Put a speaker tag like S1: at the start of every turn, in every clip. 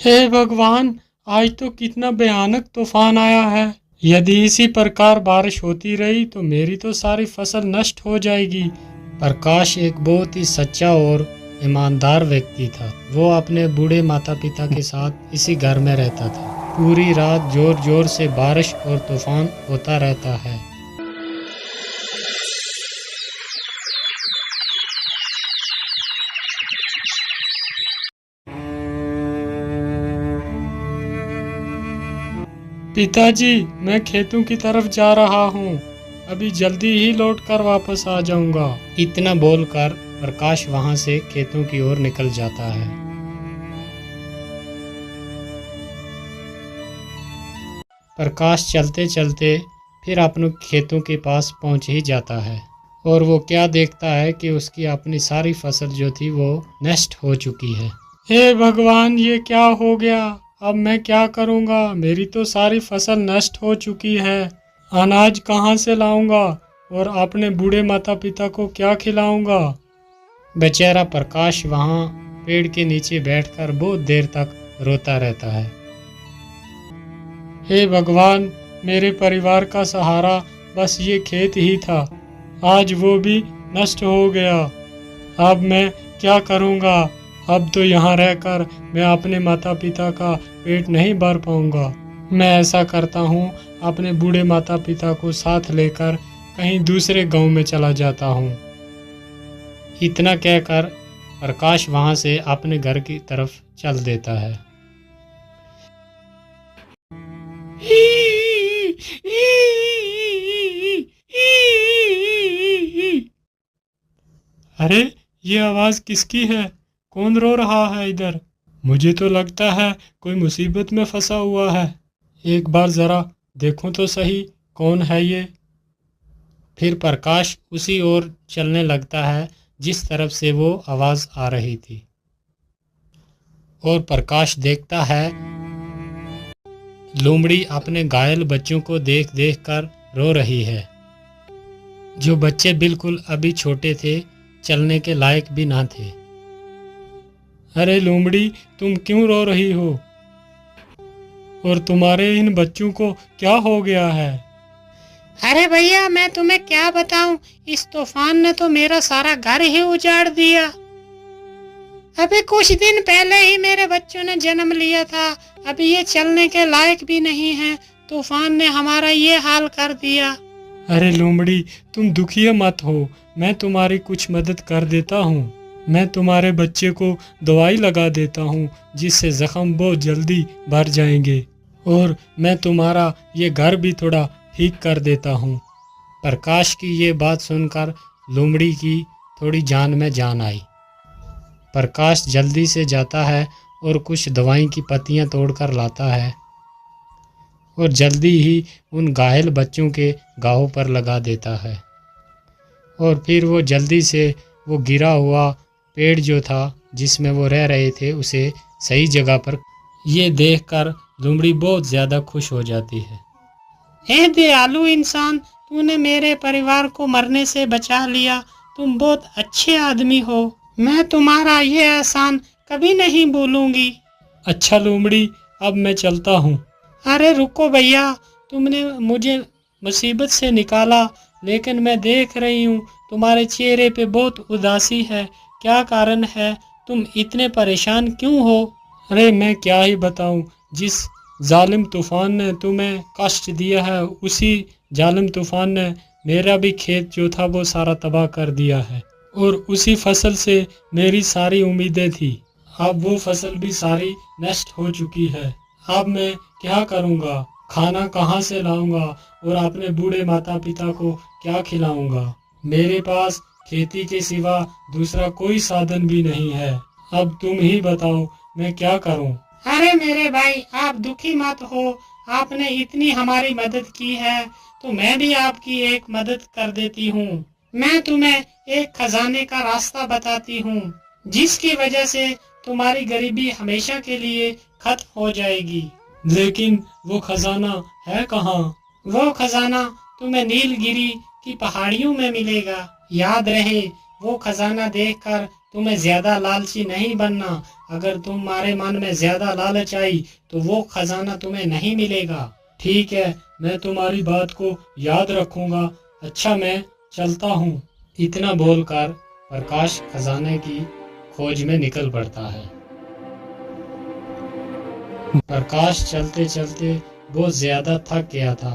S1: हे भगवान, आज तो कितना भयानक तूफान आया है। यदि इसी प्रकार बारिश होती रही तो मेरी तो सारी फसल नष्ट हो जाएगी। प्रकाश एक बहुत ही सच्चा और ईमानदार व्यक्ति था। वो अपने बूढ़े माता पिता के साथ इसी घर में रहता था। पूरी रात जोर जोर से बारिश और तूफान होता रहता है। पिताजी, मैं खेतों की तरफ जा रहा हूँ। अभी जल्दी ही लौट कर वापस आ जाऊंगा। इतना बोलकर प्रकाश वहां से खेतों की ओर निकल जाता है। प्रकाश चलते चलते फिर अपने खेतों के पास पहुंच ही जाता है और वो क्या देखता है कि उसकी अपनी सारी फसल जो थी वो नष्ट हो चुकी है। हे भगवान, ये क्या हो गया? अब मैं क्या करूंगा? मेरी तो सारी फसल नष्ट हो चुकी है। अनाज कहाँ से लाऊंगा और अपने बूढ़े माता पिता को क्या खिलाऊंगा? बेचारा प्रकाश वहाँ पेड़ के नीचे बैठकर बहुत देर तक रोता रहता है। हे भगवान, मेरे परिवार का सहारा बस ये खेत ही था। आज वो भी नष्ट हो गया। अब मैं क्या करूंगा? अब तो यहाँ रहकर मैं अपने माता पिता का पेट नहीं भर पाऊंगा। मैं ऐसा करता हूँ, अपने बूढ़े माता पिता को साथ लेकर कहीं दूसरे गांव में चला जाता हूँ। इतना कहकर प्रकाश वहां से अपने घर की तरफ चल देता है। अरे, ये आवाज किसकी है? कौन रो रहा है इधर? मुझे तो लगता है कोई मुसीबत में फंसा हुआ है। एक बार जरा देखूं तो सही, कौन है ये? फिर प्रकाश उसी ओर चलने लगता है जिस तरफ से वो आवाज आ रही थी और प्रकाश देखता है लोमड़ी अपने घायल बच्चों को देख देख कर रो रही है। जो बच्चे बिल्कुल अभी छोटे थे, चलने के लायक भी ना थे। अरे लोमड़ी, तुम क्यों रो रही हो? और तुम्हारे इन बच्चों को क्या हो गया है?
S2: अरे भैया, मैं तुम्हें क्या बताऊं, इस तूफान ने तो मेरा सारा घर ही उजाड़ दिया। अभी कुछ दिन पहले ही मेरे बच्चों ने जन्म लिया था। अभी ये चलने के लायक भी नहीं है। तूफान ने हमारा ये हाल कर दिया।
S1: अरे लोमड़ी, तुम दुखी मत हो। मैं तुम्हारी कुछ मदद कर देता हूँ। मैं तुम्हारे बच्चे को दवाई लगा देता हूँ जिससे जख्म बहुत जल्दी भर जाएंगे, और मैं तुम्हारा ये घर भी थोड़ा ठीक कर देता हूँ। प्रकाश की ये बात सुनकर लोमड़ी की थोड़ी जान में जान आई। प्रकाश जल्दी से जाता है और कुछ दवाई की पत्तियाँ तोड़कर लाता है और जल्दी ही उन घायल बच्चों के घावों पर लगा देता है। और फिर वो जल्दी से वो गिरा हुआ पेड़ जो था जिसमें वो रह रहे थे उसे सही जगह पर। ये देखकर लोमड़ी बहुत ज़्यादा खुश हो जाती है।
S2: हे दयालु इंसान, तूने मेरे परिवार को मरने से बचा लिया। तुम बहुत अच्छे आदमी हो। मैं तुम्हारा ये एहसान कभी नहीं भूलूंगी।
S1: अच्छा लोमड़ी, अब मैं चलता हूँ।
S2: अरे रुको भैया, तुमने मुझे मुसीबत से निकाला, लेकिन मैं देख रही हूँ तुम्हारे चेहरे पे बहुत उदासी है। क्या कारण है? तुम इतने परेशान क्यों हो?
S1: अरे मैं क्या ही बताऊँ, जिस जालिम तूफान ने तुम्हें कष्ट दिया है, उसी जालिम तूफान ने मेरा भी खेत जो था वो सारा तबाह कर दिया है, और उसी फसल से मेरी सारी उम्मीदें थी। अब वो फसल भी सारी नष्ट हो चुकी है। अब मैं क्या करूँगा? खाना कहाँ से लाऊंगा और अपने बूढ़े माता पिता को क्या खिलाऊंगा? मेरे पास खेती के सिवा दूसरा कोई साधन भी नहीं है। अब तुम ही बताओ, मैं क्या करूं?
S2: अरे मेरे भाई, आप दुखी मत हो। आपने इतनी हमारी मदद की है तो मैं भी आपकी एक मदद कर देती हूँ। मैं तुम्हें एक खजाने का रास्ता बताती हूँ जिसकी वजह से तुम्हारी गरीबी हमेशा के लिए खत्म हो जाएगी।
S1: लेकिन वो खजाना है कहाँ?
S2: वो खजाना तुम्हें नीलगिरी की पहाड़ियों में मिलेगा। याद रहे, वो खजाना देखकर तुम्हें ज्यादा लालची नहीं बनना। अगर तुम्हारे मन में ज्यादा लालच आई तो वो खजाना तुम्हें नहीं मिलेगा।
S1: ठीक है, मैं तुम्हारी बात को याद रखूंगा। अच्छा, मैं चलता हूँ।
S2: इतना बोलकर प्रकाश खजाने की खोज में निकल पड़ता है। प्रकाश चलते चलते बहुत ज्यादा थक गया था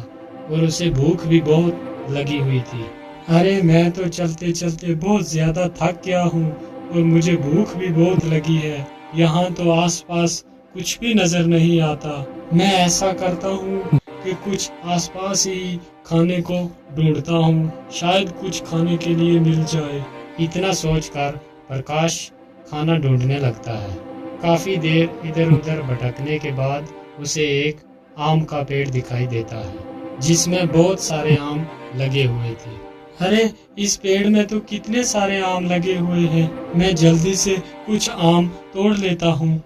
S2: और उसे भूख भी बहुत लगी हुई थी।
S1: अरे, मैं तो चलते चलते बहुत ज्यादा थक गया हूँ और मुझे भूख भी बहुत लगी है। यहाँ तो आसपास कुछ भी नजर नहीं आता। मैं ऐसा करता हूँ कि कुछ आसपास ही खाने को ढूंढता हूँ, शायद कुछ खाने के लिए मिल जाए।
S2: इतना सोचकर प्रकाश खाना ढूंढने लगता है। काफी देर इधर उधर भटकने के बाद उसे एक आम का पेड़ दिखाई देता है जिसमें बहुत सारे आम लगे हुए थे।
S1: अरे, इस पेड़ में तो कितने सारे आम लगे हुए हैं। मैं जल्दी से कुछ आम तोड़ लेता हूँ।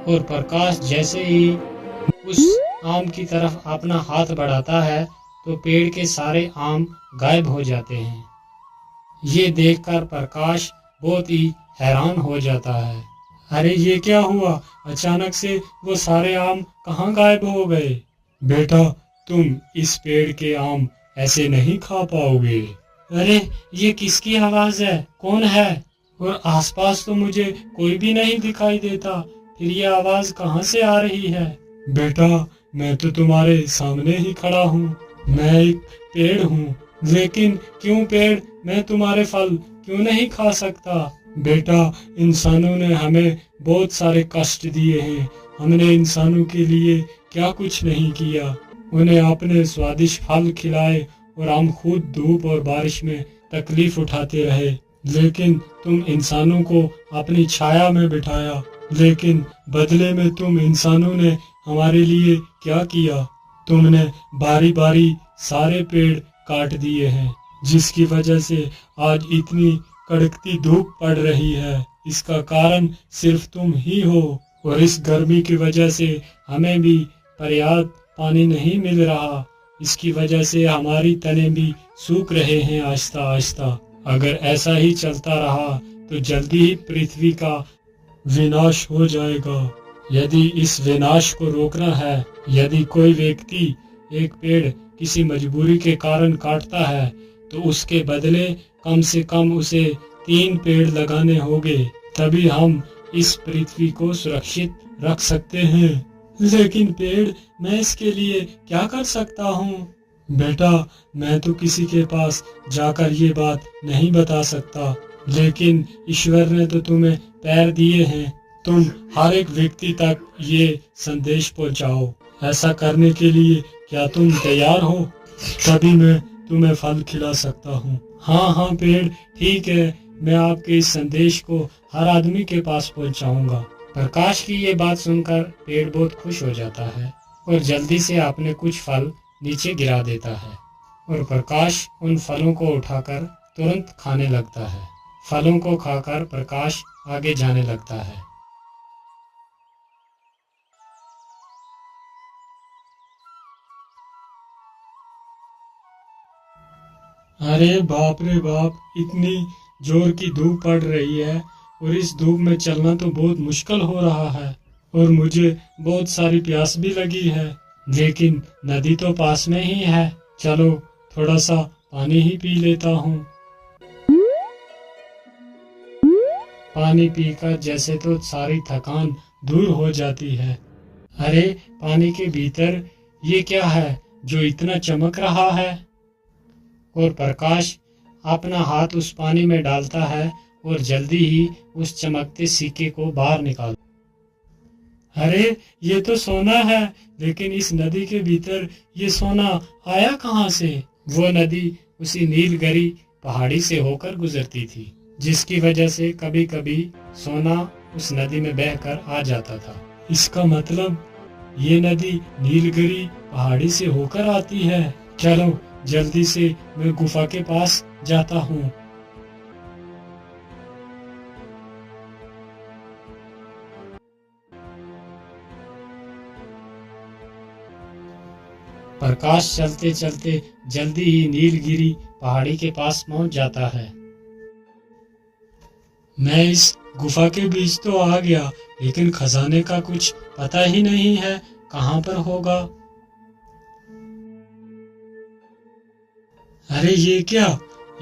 S2: और प्रकाश जैसे ही उस आम की तरफ अपना हाथ बढ़ाता है तो पेड़ के सारे आम गायब हो जाते हैं। ये देखकर प्रकाश बहुत ही हैरान हो जाता है।
S1: अरे, ये क्या हुआ? अचानक से वो सारे आम कहाँ गायब हो गए? बेटा, तुम इस पेड़ के आम ऐसे नहीं खा पाओगे।
S2: अरे, ये किसकी आवाज है? कौन है?
S1: और आसपास तो मुझे कोई भी नहीं दिखाई देता, फिर ये आवाज कहाँ से आ रही है? बेटा, मैं तो तुम्हारे सामने ही खड़ा हूँ। मैं एक पेड़ हूँ, लेकिन क्यों पेड़? मैं तुम्हारे फल क्यों नहीं खा सकता? बेटा, इंसानों ने हमें बहुत सारे कष्ट दिए हैं। हमने इंसानों के लिए क्या कुछ नहीं किया। उन्हें अपने स्वादिष्ट फल खिलाए और हम खुद धूप और बारिश में तकलीफ उठाते रहे। लेकिन तुम इंसानों को अपनी छाया में बिठाया, लेकिन बदले में तुम इंसानों ने हमारे लिए क्या किया? तुमने बारी बारी सारे पेड़ काट दिए हैं, जिसकी वजह से आज इतनी कड़कती धूप पड़ रही है। इसका कारण सिर्फ तुम ही हो। और इस गर्मी की वजह से हमें भी पर्याप्त पानी नहीं मिल रहा। इसकी वजह से हमारी तने भी सूख रहे हैं आहिस्ता आहिस्ता। अगर ऐसा ही चलता रहा तो जल्दी ही पृथ्वी का विनाश हो जाएगा। यदि इस विनाश को रोकना है, यदि कोई व्यक्ति एक पेड़ किसी मजबूरी के कारण काटता है, तो उसके बदले कम से कम उसे 3 पेड़ लगाने होंगे, तभी हम इस पृथ्वी को सुरक्षित रख सकते हैं। लेकिन पेड़, मैं इसके लिए क्या कर सकता हूँ? बेटा, मैं तो किसी के पास जाकर ये बात नहीं बता सकता, लेकिन ईश्वर ने तो तुम्हें पैर दिए हैं। तुम हर एक व्यक्ति तक ये संदेश पहुंचाओ। ऐसा करने के लिए क्या तुम तैयार हो? तभी मैं तुम्हें फल खिला सकता हूँ। हाँ हाँ पेड़, ठीक है, मैं आपके इस संदेश को हर आदमी के पास पहुंचाऊंगा।
S2: प्रकाश की ये बात सुनकर पेड़ बहुत खुश हो जाता है और जल्दी से अपने कुछ फल नीचे गिरा देता है और प्रकाश उन फलों को उठाकर तुरंत खाने लगता है। फलों को खाकर प्रकाश आगे जाने लगता है।
S1: अरे बाप रे बाप, इतनी जोर की धूप पड़ रही है और इस धूप में चलना तो बहुत मुश्किल हो रहा है और मुझे बहुत सारी प्यास भी लगी है, लेकिन नदी तो पास में ही है। चलो थोड़ा सा पानी ही पी लेता हूँ। पानी पीकर जैसे तो सारी थकान दूर हो जाती है। अरे, पानी के भीतर ये क्या है जो इतना चमक रहा है? और प्रकाश अपना हाथ उस पानी में डालता है और जल्दी ही उस चमकते सिक्के को बाहर निकाल। अरे, ये तो सोना है, लेकिन इस नदी के भीतर ये सोना आया कहाँ से? वो नदी उसी नीलगिरी पहाड़ी से होकर गुजरती थी, जिसकी वजह से कभी कभी सोना उस नदी में बहकर आ जाता था। इसका मतलब ये नदी नीलगिरी पहाड़ी से होकर आती है। चलो जल्दी से मैं गुफा के पास जाता हूँ। प्रकाश चलते चलते जल्दी ही नीलगिरी पहाड़ी के पास पहुंच जाता है। मैं इस गुफा के बीच तो आ गया, लेकिन खजाने का कुछ पता ही नहीं है कहाँ पर होगा। अरे ये क्या,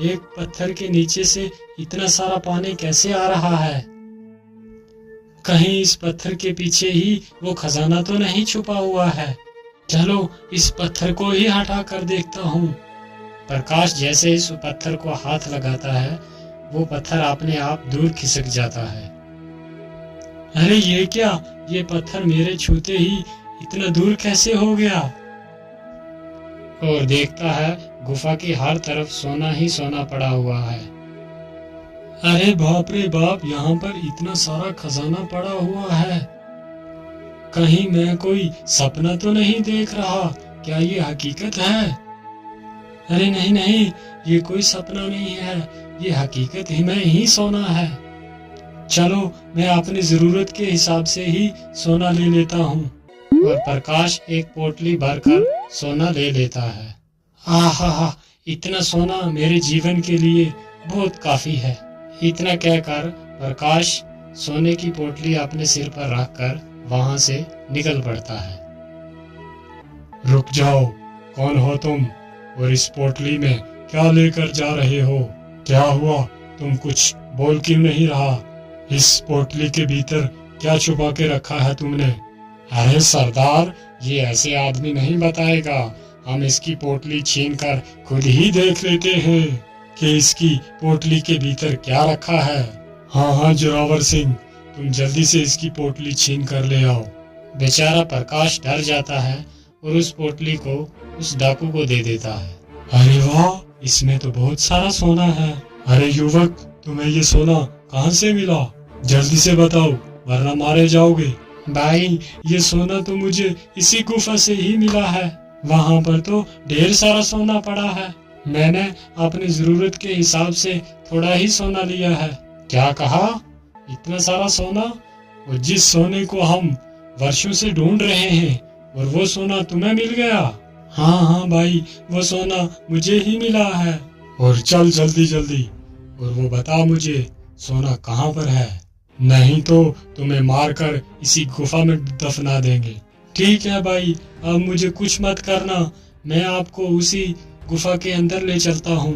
S1: एक पत्थर के नीचे से इतना सारा पानी कैसे आ रहा है? कहीं इस पत्थर के पीछे ही वो खजाना तो नहीं छुपा हुआ है। चलो इस पत्थर को ही हटा कर देखता हूँ। प्रकाश जैसे इस पत्थर को हाथ लगाता है, वो पत्थर अपने आप दूर खिसक जाता है। अरे ये क्या, ये पत्थर मेरे छूते ही इतना दूर कैसे हो गया? और देखता है गुफा की हर तरफ सोना ही सोना पड़ा हुआ है। अरे बाप रे बाप, यहाँ पर इतना सारा खजाना पड़ा हुआ है। कहीं मैं कोई सपना तो नहीं देख रहा? क्या ये हकीकत है? अरे नहीं नहीं, ये कोई सपना नहीं है, ये हकीकत ही में ही सोना है। चलो मैं अपनी जरूरत के हिसाब से ही सोना ले लेता हूँ। और प्रकाश एक पोटली भरकर सोना ले लेता है। आहा, इतना सोना मेरे जीवन के लिए बहुत काफी है। इतना कहकर प्रकाश सोने की पोटली अपने सिर पर रखकर वहां से निकल पड़ता है। रुक जाओ, कौन हो तुम और इस पोटली में क्या लेकर जा रहे हो? क्या हुआ, तुम कुछ बोल क्यों नहीं रहा? इस पोटली के भीतर क्या छुपा के रखा है तुमने? अरे सरदार, ये ऐसे आदमी नहीं बताएगा। हम इसकी पोटली छीनकर खुद ही देख लेते हैं कि इसकी पोटली के भीतर क्या रखा है। हाँ जोरावर सिंह, तुम जल्दी से इसकी पोटली छीन कर ले आओ। बेचारा प्रकाश डर जाता है और उस पोटली को उस डाकू को दे देता है। अरे वाह, इसमें तो बहुत सारा सोना है। अरे युवक, तुम्हें ये सोना कहाँ से मिला? जल्दी से बताओ, वरना मारे जाओगे। भाई, ये सोना तो मुझे इसी गुफा से ही मिला है। वहाँ पर तो ढेर सारा सोना पड़ा है। मैंने अपनी जरूरत के हिसाब से थोड़ा ही सोना लिया है। क्या कहा? इतना सारा सोना? और जिस सोने को हम वर्षों से ढूंढ रहे हैं, और वो सोना तुम्हें मिल गया? हाँ भाई, वो सोना मुझे ही मिला है। और चल जल्दी जल्दी, और वो बता मुझे सोना कहाँ पर है, नहीं तो तुम्हें मारकर इसी गुफा में दफना देंगे। ठीक है भाई, अब मुझे कुछ मत करना, मैं आपको उसी गुफा के अंदर ले चलता हूँ।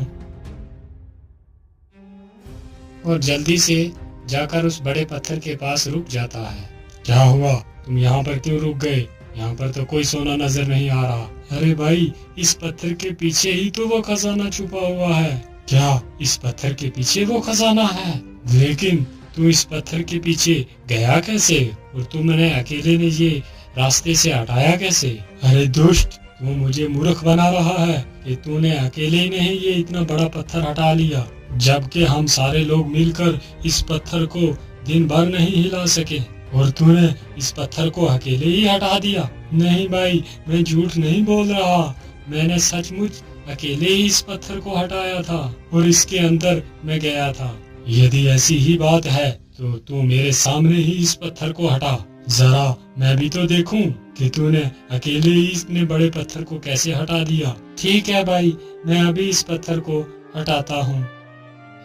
S1: और जल्दी से जाकर उस बड़े पत्थर के पास रुक जाता है। क्या हुआ, तुम यहाँ पर क्यों रुक गए? यहाँ पर तो कोई सोना नजर नहीं आ रहा। अरे भाई, इस पत्थर के पीछे ही तो वो खजाना छुपा हुआ है। क्या इस पत्थर के पीछे वो खजाना है? लेकिन तू इस पत्थर के पीछे गया कैसे, और तुमने अकेले ने ये रास्ते से हटाया कैसे? अरे दुष्ट, तू मुझे मूर्ख बना रहा है कि तूने अकेले ही नहीं ये इतना बड़ा पत्थर हटा लिया, जबकि हम सारे लोग मिलकर इस पत्थर को दिन भर नहीं हिला सके, और तूने इस पत्थर को अकेले ही हटा दिया। नहीं भाई, मैं झूठ नहीं बोल रहा, मैंने सचमुच अकेले ही इस पत्थर को हटाया था और इसके अंदर मैं गया था। यदि ऐसी ही बात है तो तू मेरे सामने ही इस पत्थर को हटा, जरा मैं भी तो देखूं कि तूने अकेले ही इतने बड़े पत्थर को कैसे हटा दिया। ठीक है भाई, मैं अभी इस पत्थर को हटाता हूँ।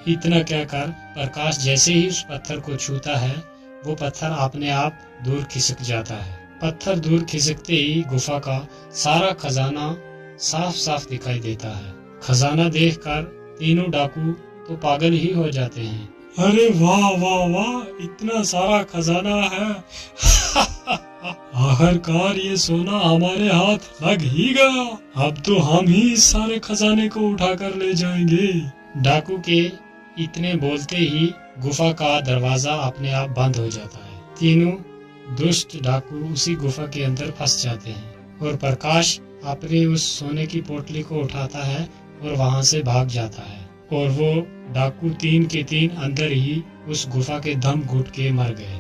S1: इतना कहकर प्रकाश जैसे ही उस पत्थर को छूता है, वो पत्थर अपने आप दूर खिसक जाता है। पत्थर दूर खिसकते ही गुफा का सारा खजाना साफ साफ दिखाई देता है। खजाना देखकर तीनों डाकू तो पागल ही हो जाते हैं। अरे वाह वाह वाह, इतना सारा खजाना है। आखिरकार ये सोना हमारे हाथ लग ही गया। अब तो हम ही इस सारे खजाने को उठाकर ले जाएंगे। डाकू के इतने बोलते ही गुफा का दरवाजा अपने आप बंद हो जाता है। तीनों दुष्ट डाकू उसी गुफा के अंदर फंस जाते हैं और प्रकाश अपनी उस सोने की पोटली को उठाता है और वहां से भाग जाता है, और वो डाकू तीन के तीन अंदर ही उस गुफा के दम घुट के मर गए।